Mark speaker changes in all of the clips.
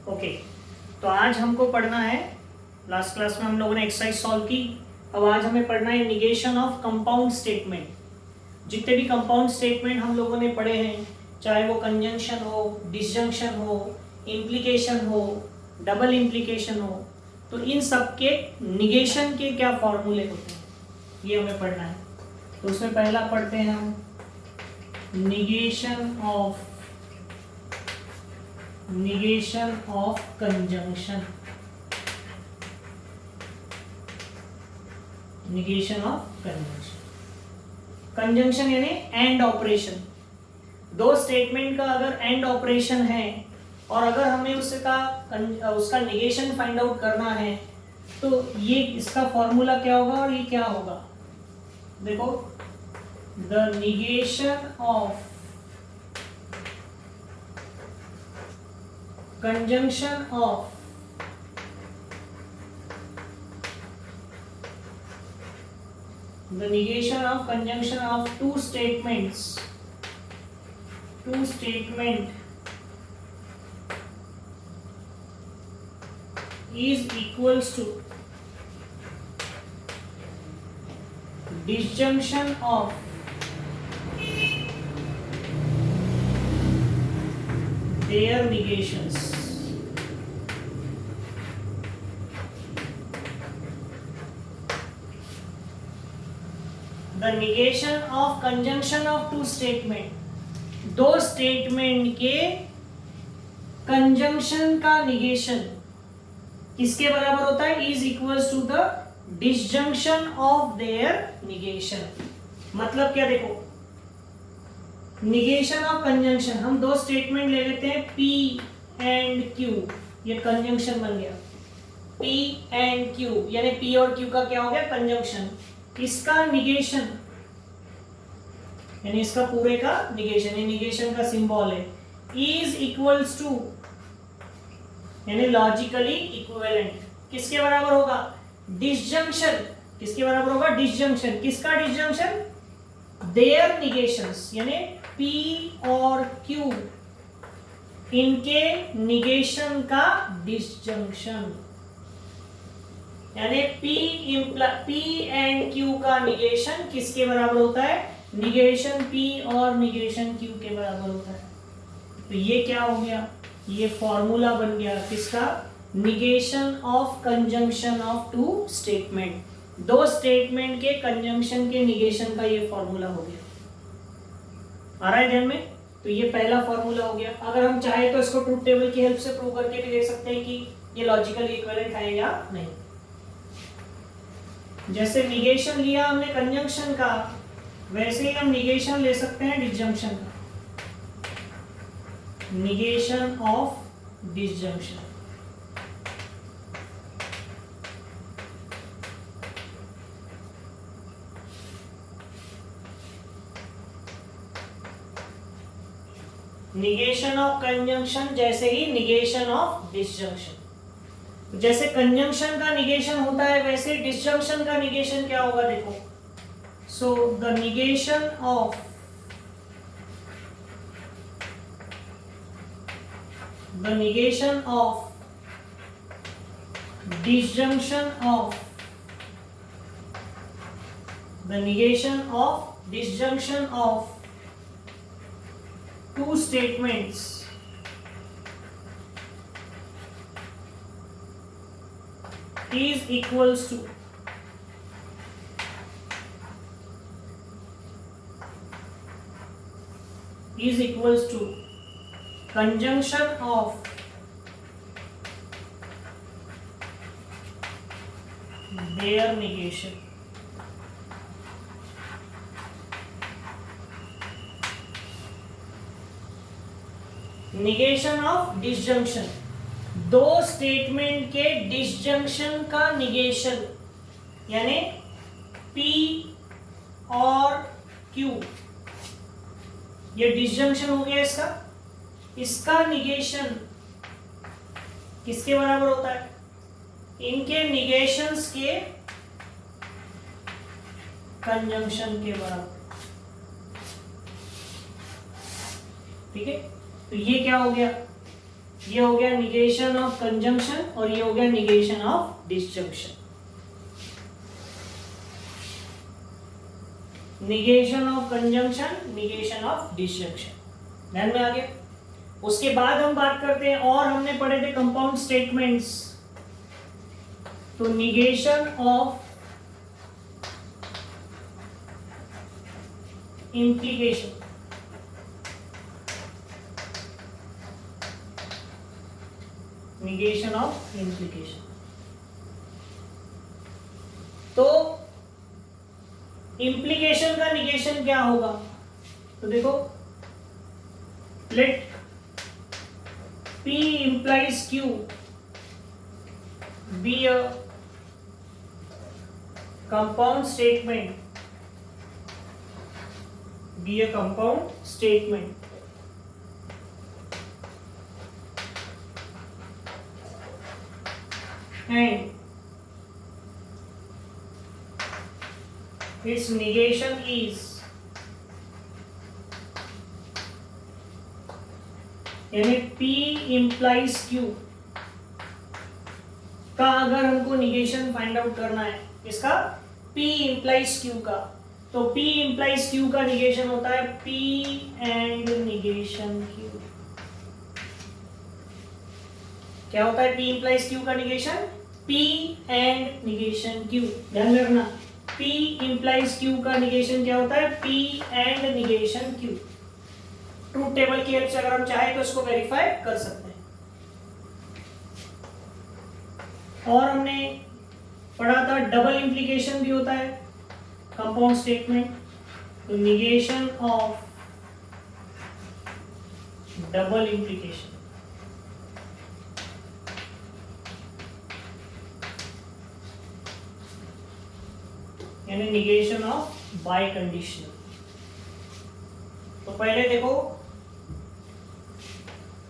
Speaker 1: Okay, तो आज हमको पढ़ना है, लास्ट क्लास में हम लोगों ने एक्सरसाइज सॉल्व की, अब आज हमें पढ़ना है निगेशन ऑफ कंपाउंड स्टेटमेंट। जितने भी कंपाउंड स्टेटमेंट हम लोगों ने पढ़े हैं, चाहे वो कंजंक्शन हो, डिसजंक्शन हो, इम्प्लीकेशन हो, डबल इम्प्लीकेशन हो, तो इन सब के निगेशन के क्या फॉर्मूले होते हैं ये हमें पढ़ना है। तो उसमें पहला पढ़ते हैं हम negation of conjunction. Negation of conjunction, conjunction यानी एंड ऑपरेशन। दो स्टेटमेंट का अगर एंड ऑपरेशन है और अगर हमें उसका निगेशन फाइंड आउट करना है, तो ये इसका फॉर्मूला क्या होगा और ये क्या होगा। देखो, the negation of conjunction of two statement is equals to disjunction of their negations। The negation of conjunction of two statement, दो स्टेटमेंट के कंजंक्शन का निगेशन किसके बराबर होता है, is equals to the disjunction of their negation. मतलब क्या, देखो, निगेशन ऑफ कंजंक्शन, हम दो स्टेटमेंट ले लेते हैं P एंड Q, ये कंजंक्शन बन गया। P एंड Q यानी P और Q का क्या हो गया, कंजंक्शन। इसका निगेशन यानी इसका पूरे का निगेशन, ये निगेशन का सिंबल है, इज इक्वल्स टू यानी लॉजिकली इक्विवेलेंट किसके बराबर होगा, डिसजंक्शन। किसके बराबर होगा, डिसजंक्शन। किसका डिसजंक्शन, देयर निगेशंस यानी P और Q इनके निगेशन का डिसजंक्शन। यानी P एंड Q का निगेशन किसके बराबर होता है, निगेशन P और निगेशन Q के बराबर होता है। तो ये क्या हो गया, ये फॉर्मूला बन गया किसका, negation of conjunction of two statement. दो स्टेटमेंट के कंजंक्शन के निगेशन का ये फॉर्मूला हो गया। आ रहा है ध्यान में। तो ये पहला फॉर्मूला हो गया। अगर हम चाहे तो इसको ट्रूथ टेबल की हेल्प से प्रूव करके भी देख सकते हैं कि ये लॉजिकली इक्विवेलेंट है या नहीं। जैसे निगेशन लिया हमने कंजंक्शन का, वैसे ही हम निगेशन ले सकते हैं डिसजंक्शन का। Negation of disjunction, negation of conjunction जैसे ही निगेशन ऑफ डिसजंक्शन। जैसे कंजंक्शन का निगेशन होता है वैसे डिसजंक्शन का निगेशन क्या होगा, देखो। So the negation of disjunction of two statements is equals to conjunction of their negation। Negation of disjunction, दो स्टेटमेंट के डिसजंक्शन का निगेशन यानी P और Q, ये डिसजंक्शन हो गया इसका निगेशन किसके बराबर होता है, इनके निगेशंस के कंजंक्शन के बराबर। ठीक है, तो ये क्या हो गया, ये हो गया निगेशन ऑफ कंजंक्शन और ये हो गया negation of disjunction. Negation of conjunction, negation of disjunction, ध्यान में आ गया। उसके बाद हम बात करते हैं, और हमने पढ़े थे कंपाउंड स्टेटमेंट्स। तो negation of implication, negation of implication। तो implication का negation क्या होगा? तो देखो, let P implies Q be a compound statement, be a compound statement, and its negation is, यानी P implies Q का अगर हमको निगेशन फाइंड आउट करना है, इसका P implies Q का, तो P implies Q का निगेशन होता है P एंड निगेशन Q। क्या होता है P implies Q का negation? P and negation Q। ध्यान में रखना, P implies Q का निगेशन क्या होता है? P and negation Q। Truth table की हेल्प से अगर हम चाहे तो इसको वेरीफाई कर सकते हैं। और हमने पढ़ा था डबल इंप्लीकेशन भी होता है कंपाउंड स्टेटमेंट। तो निगेशन ऑफ डबल इंप्लीकेशन, यानी निगेशन ऑफ बाय कंडीशनल। तो पहले देखो,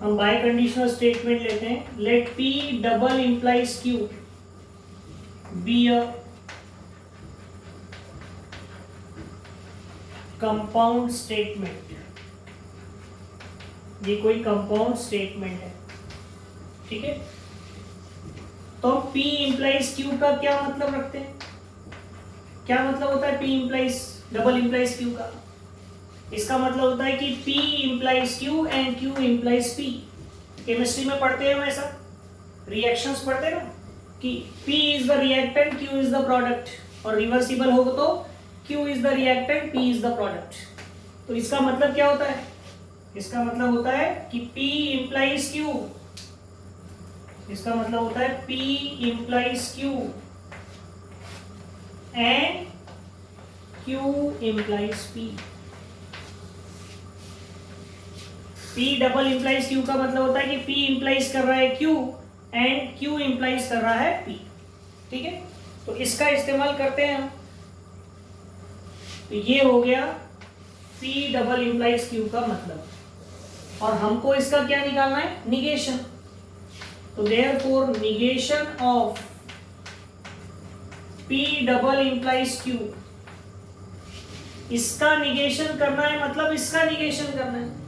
Speaker 1: हम बाय कंडीशनल स्टेटमेंट लेते हैं। Let P double implies Q be a compound statement. ये कोई कंपाउंड स्टेटमेंट है, ठीक है। तो P इंप्लाइज Q का क्या मतलब रखते हैं? क्या मतलब होता है P implies double implies Q का? इसका मतलब होता है कि P implies Q and Q implies P। Chemistry में पढ़ते हैं वैसा, रिएक्शंस पढ़ते हैं ना, कि P is the reactant, Q is the product, और रिवर्सिबल होगा तो Q is the reactant, P is the product. तो इसका मतलब क्या होता है? इसका मतलब होता है कि P इंप्लाइज Q, इसका मतलब होता है P implies Q and Q implies P। P double implies Q का मतलब होता है कि P इंप्लाइज कर रहा है Q एंड Q इंप्लाइज कर रहा है P, ठीक है। तो इसका इस्तेमाल करते हैं हम। तो ये हो गया P डबल इंप्लाइज Q का मतलब, और हमको इसका क्या निकालना है? निगेशन। तो therefore negation of P double implies Q, इसका निगेशन करना है, मतलब इसका निगेशन करना है।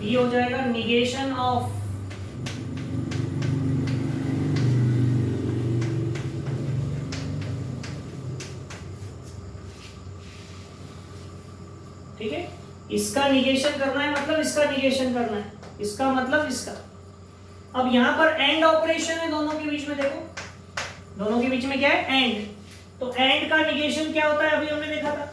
Speaker 1: ये हो जाएगा निगेशन ऑफ ठीक है, इसका निगेशन करना है, मतलब इसका निगेशन करना है, इसका मतलब इसका। अब यहां पर एंड ऑपरेशन है दोनों के बीच में, देखो दोनों के बीच में क्या है? एंड। तो एंड का निगेशन क्या होता है? अभी हमने देखा था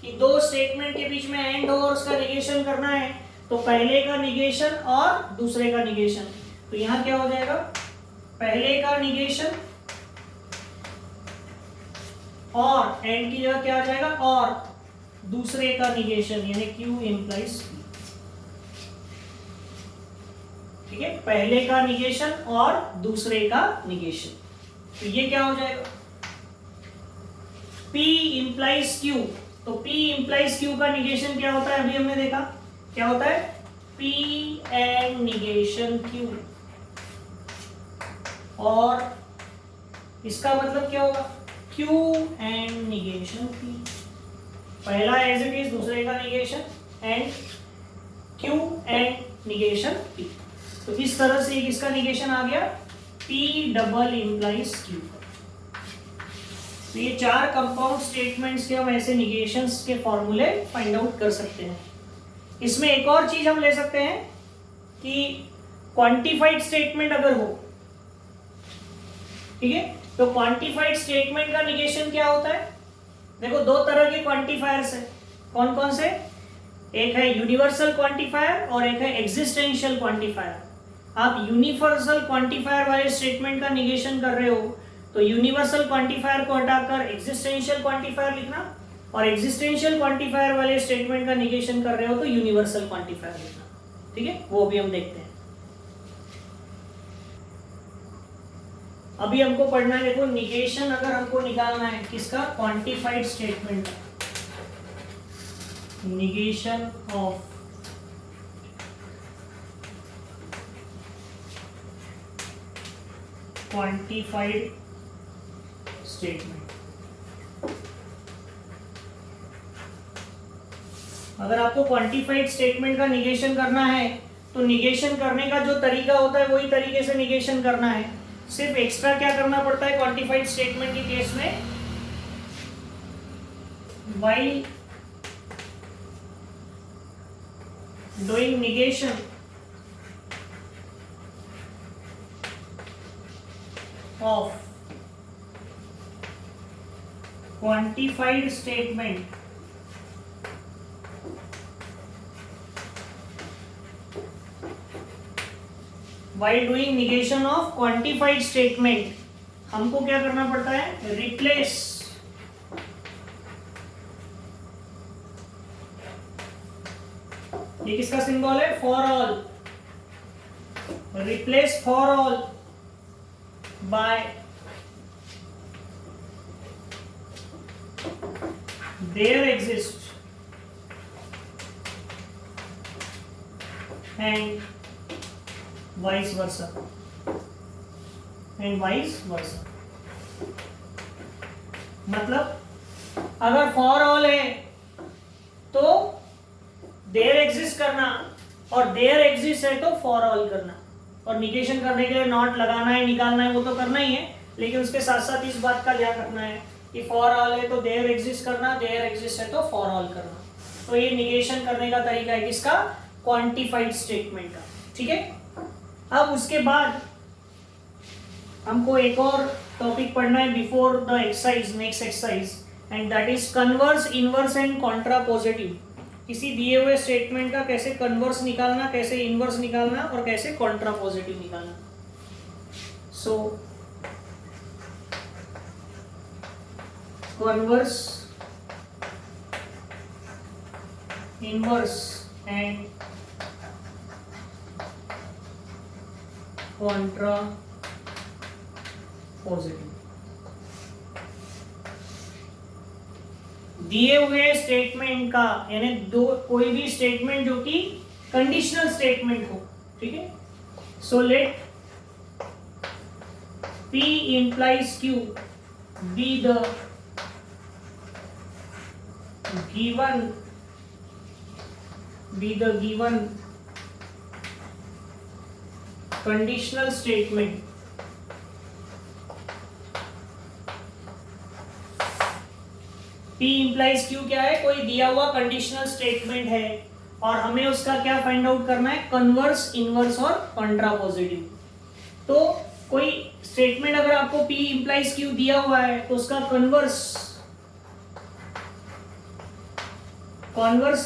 Speaker 1: कि दो स्टेटमेंट के बीच में एंड हो और उसका निगेशन करना है, तो पहले का निगेशन और दूसरे का निगेशन। तो यहां क्या हो जाएगा? पहले का निगेशन और एंड की जगह क्या आ जाएगा? और दूसरे का निगेशन, यानी Q इंप्लाइज P, ठीक है। पहले का निगेशन और दूसरे का निगेशन, तो ये क्या हो जाएगा? P implies Q। तो P इंप्लाइज Q का निगेशन क्या होता है? अभी हमने देखा क्या होता है? P एंड निगेशन Q, और इसका मतलब क्या होगा? Q and negation P। पहला एज इट इज, दूसरे का negation, and Q and negation P। तो इस तरह से एक इसका निगेशन आ गया, P डबल इम्प्लाइज Q। तो ये 4 कंपाउंड स्टेटमेंट्स के हम ऐसे निगेशंस के फॉर्मूले फाइंड आउट कर सकते हैं। इसमें एक और चीज हम ले सकते हैं कि क्वांटिफाइड स्टेटमेंट अगर हो, ठीक है, तो क्वांटिफाइड स्टेटमेंट का निगेशन क्या होता है? देखो 2 तरह के क्वांटिफायर्स है। कौन कौन से? एक है यूनिवर्सल क्वांटिफायर और एक है एग्जिस्टेंशियल क्वांटिफायर। आप यूनिवर्सल क्वांटिफायर वाले स्टेटमेंट का निगेशन कर रहे हो तो यूनिवर्सल क्वांटिफायर को हटाकर एग्जिस्टेंशियल क्वांटिफायर लिखना, और एग्जिस्टेंशियल क्वांटिफायर वाले स्टेटमेंट का निगेशन कर रहे हो तो यूनिवर्सल क्वांटिफायर लिखना। ठीक है, वो भी हम देखते हैं। अभी हमको पढ़ना है, देखो निगेशन अगर हमको निकालना है किसका? Quantified statement, negation of quantified statement. अगर आपको क्वांटिफाइड स्टेटमेंट का निगेशन करना है तो निगेशन करने का जो तरीका होता है वही तरीके से निगेशन करना है। सिर्फ एक्स्ट्रा क्या करना पड़ता है क्वांटिफाइड स्टेटमेंट के केस में? While doing negation of quantified statement, while doing negation of quantified statement, हमको क्या करना पड़ता है? रिप्लेस ये किसका सिंबल है? For all. Replace for all bye there exist and vice versa, and vice versa. मतलब अगर फॉर ऑल है तो देयर एग्जिस्ट करना, और देयर एग्जिस्ट है तो फॉर ऑल करना। और निगेशन करने के लिए नॉट लगाना है, निकालना है, वो तो करना ही है, लेकिन उसके साथ साथ इस बात का ध्यान रखना है कि फॉर ऑल है तो देयर एग्जिस्ट करना, देयर एग्जिस्ट है तो फॉर ऑल करना। तो ये निगेशन करने का तरीका है किसका? क्वांटिफाइड स्टेटमेंट का। ठीक है, अब उसके बाद हमको एक और टॉपिक पढ़ना है before the exercise, next exercise, and that is converse, inverse and contrapositive. किसी दिए हुए स्टेटमेंट का कैसे कन्वर्स निकालना, कैसे इनवर्स निकालना और कैसे कॉन्ट्रापोजिटिव निकालना। So converse, inverse and contrapositive. दिए हुए स्टेटमेंट का, यानी दो कोई भी स्टेटमेंट जो कि कंडीशनल स्टेटमेंट हो, ठीक है। So let P implies Q be the given conditional statement P implies Q क्या है? कोई दिया हुआ कंडीशनल स्टेटमेंट है और हमें उसका क्या फाइंड आउट करना है? कन्वर्स, इनवर्स और कॉन्ट्रापोजिटिव। तो कोई स्टेटमेंट अगर आपको P implies Q दिया हुआ है तो उसका कन्वर्स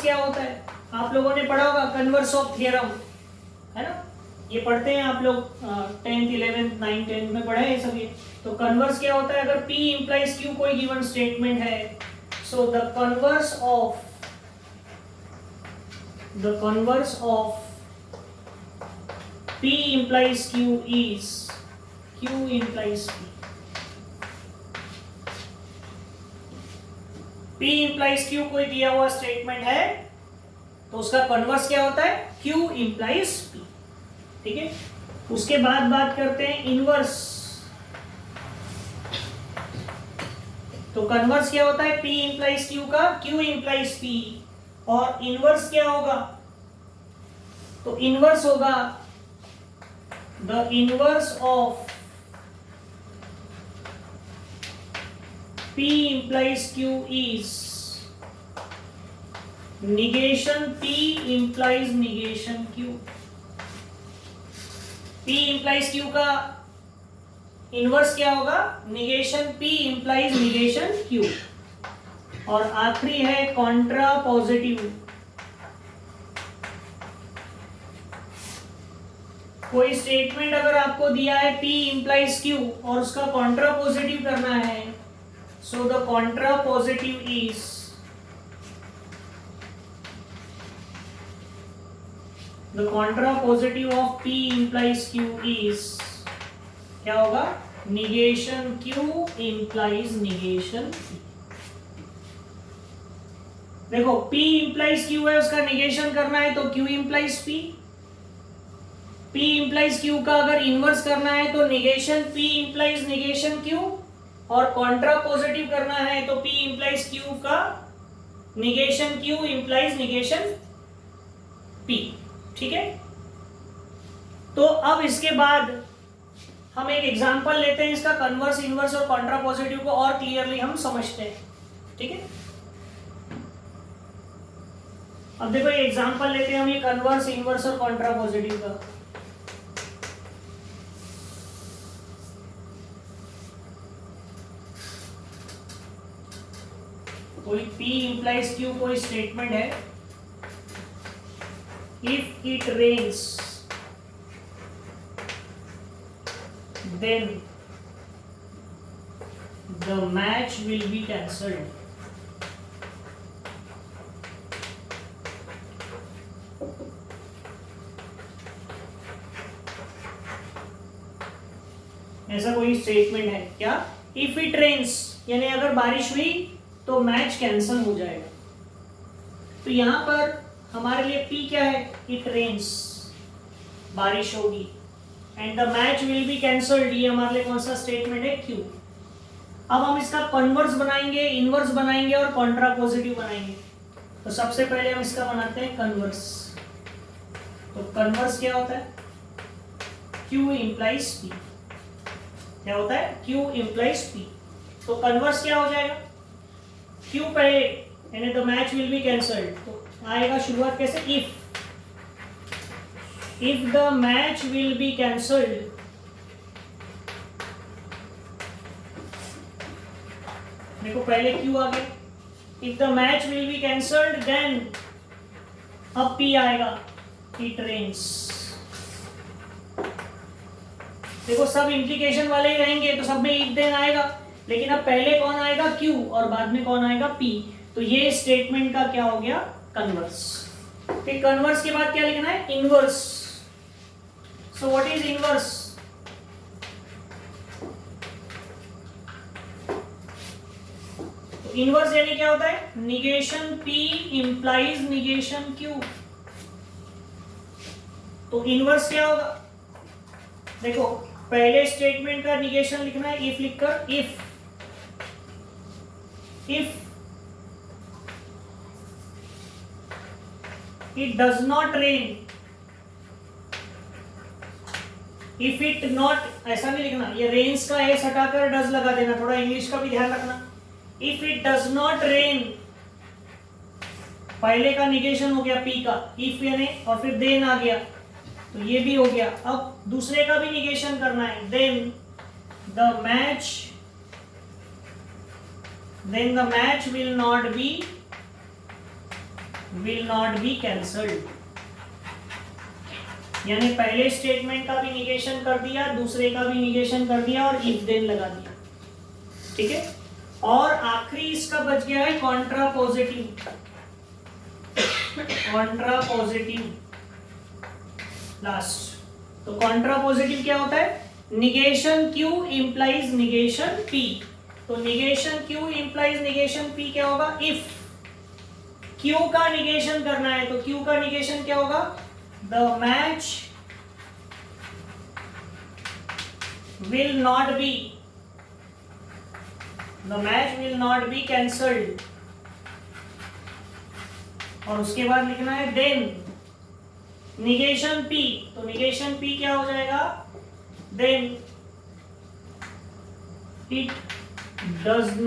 Speaker 1: क्या होता है? आप लोगों ने पढ़ा होगा कन्वर्स ऑफ थ्योरम, है ना? ये पढ़ते हैं आप लोग 10th 11th 9th 10th में पढ़े हैं सभी। तो कन्वर्स क्या होता है? अगर P implies Q कोई गिवन स्टेटमेंट है, so the converse of P implies Q is Q implies P. P implies Q कोई दिया हुआ स्टेटमेंट है तो उसका कन्वर्स क्या होता है? Q implies P। ठीक है, उसके बाद बात करते हैं इनवर्स। तो कन्वर्स क्या होता है? P implies Q का Q implies P। और इनवर्स क्या होगा? तो इनवर्स होगा the inverse of P implies Q is negation P implies negation Q. P implies Q का इनवर्स क्या होगा? negation P implies negation Q. और आखिरी है कॉन्ट्रा पॉजिटिव। कोई स्टेटमेंट अगर आपको दिया है P implies Q और उसका कॉन्ट्रा पॉजिटिव करना है, so the contra positive is the contra positive of P implies Q is क्या होगा? negation Q implies negation P। देखो P implies Q है, उसका negation करना है तो Q implies P। P implies Q का अगर इनवर्स करना है तो negation P implies negation Q, और कॉन्ट्रा पॉजिटिव करना है तो P implies Q का negation Q implies negation P। ठीक है, तो अब इसके बाद हम एक एग्जांपल लेते हैं इसका, कन्वर्स, इनवर्स और कॉन्ट्रा पॉजिटिव को और क्लियरली हम समझते हैं। ठीक है, अब देखो ये एग्जांपल लेते हैं हम, ये कन्वर्स, इनवर्स और कॉन्ट्रा पॉजिटिव का। कोई P implies Q कोई स्टेटमेंट है, if it rains then the match will be cancelled. ऐसा कोई स्टेटमेंट है क्या? इफ इट रेन्स यानी अगर बारिश हुई तो मैच कैंसल हो जाएगा। तो यहां पर हमारे लिए P क्या है? इट रेन्स, बारिश होगी, and the match will be cancelled, ये हमारे लिए कौन सा स्टेटमेंट है? Q। अब हम इसका कन्वर्स बनाएंगे, इनवर्स बनाएंगे और कॉन्ट्रा पॉजिटिव बनाएंगे। तो सबसे पहले हम इसका बनाते हैं कन्वर्स। तो कन्वर्स क्या होता है? Q implies P। क्या होता है? Q implies P। तो कन्वर्स क्या हो जाएगा? Q पहले यानी the match will be cancelled, तो आएगा शुरुआत कैसे? If the match will be cancelled, देखो पहले Q आ गया, if the match will be cancelled then अब P आएगा, इट रेन्स। देखो सब इंप्लीकेशन वाले ही रहेंगे तो सब में इफ देन आएगा, लेकिन अब पहले कौन आएगा? Q, और बाद में कौन आएगा? P। तो ये स्टेटमेंट का क्या हो गया? कन्वर्स। फिर कन्वर्स के बाद क्या लिखना है? Inverse. So what is inverse? तो इनवर्स यानी क्या होता है? Negation P implies negation Q। तो इनवर्स क्या होगा? देखो पहले स्टेटमेंट का निगेशन लिखना है, इफ लिखकर, if it does not rain, if it not, ऐसा नहीं लिखना, ये रेन्स का एस हटाकर डज लगा देना, थोड़ा इंग्लिश का भी ध्यान रखना। if it does not rain, पहले का निगेशन हो गया P का, if यानी, और फिर then आ गया, तो ये भी हो गया। अब दूसरे का भी निगेशन करना है, then the match will not be cancelled। यानी पहले स्टेटमेंट का भी निगेशन कर दिया, दूसरे का भी निगेशन कर दिया और इफ देन लगा दिया। ठीक है, और आखिरी इसका बच गया है Contra positive. Contra positive last. तो कॉन्ट्रा पॉजिटिव क्या होता है? Negation Q implies negation P। तो negation Q implies negation P क्या होगा? इफ Q का निगेशन करना है तो Q का निगेशन क्या होगा? The match will not be cancelled। और उसके बाद लिखना है then निगेशन P, तो निगेशन P क्या हो जाएगा, then it does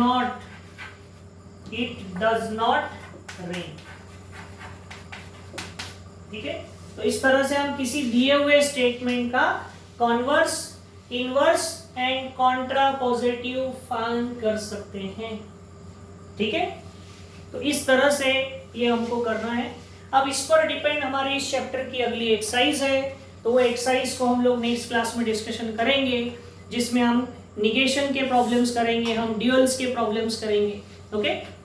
Speaker 1: not rain. ठीक है, तो इस तरह से हम किसी दिए हुए स्टेटमेंट का converse, inverse and Contra positive find कर सकते हैं। ठीक है, तो इस तरह से ये हमको करना है। अब इस पर डिपेंड हमारी इस चैप्टर की अगली एक्सरसाइज है, तो वो एक्सरसाइज को हम लोग नेक्स्ट क्लास में डिस्कशन करेंगे, जिसमें हम निगेशन के प्रॉब्लम्स करेंगे, हम ड्यूअल्स के प्रॉब्लम्स करेंगे। ओके।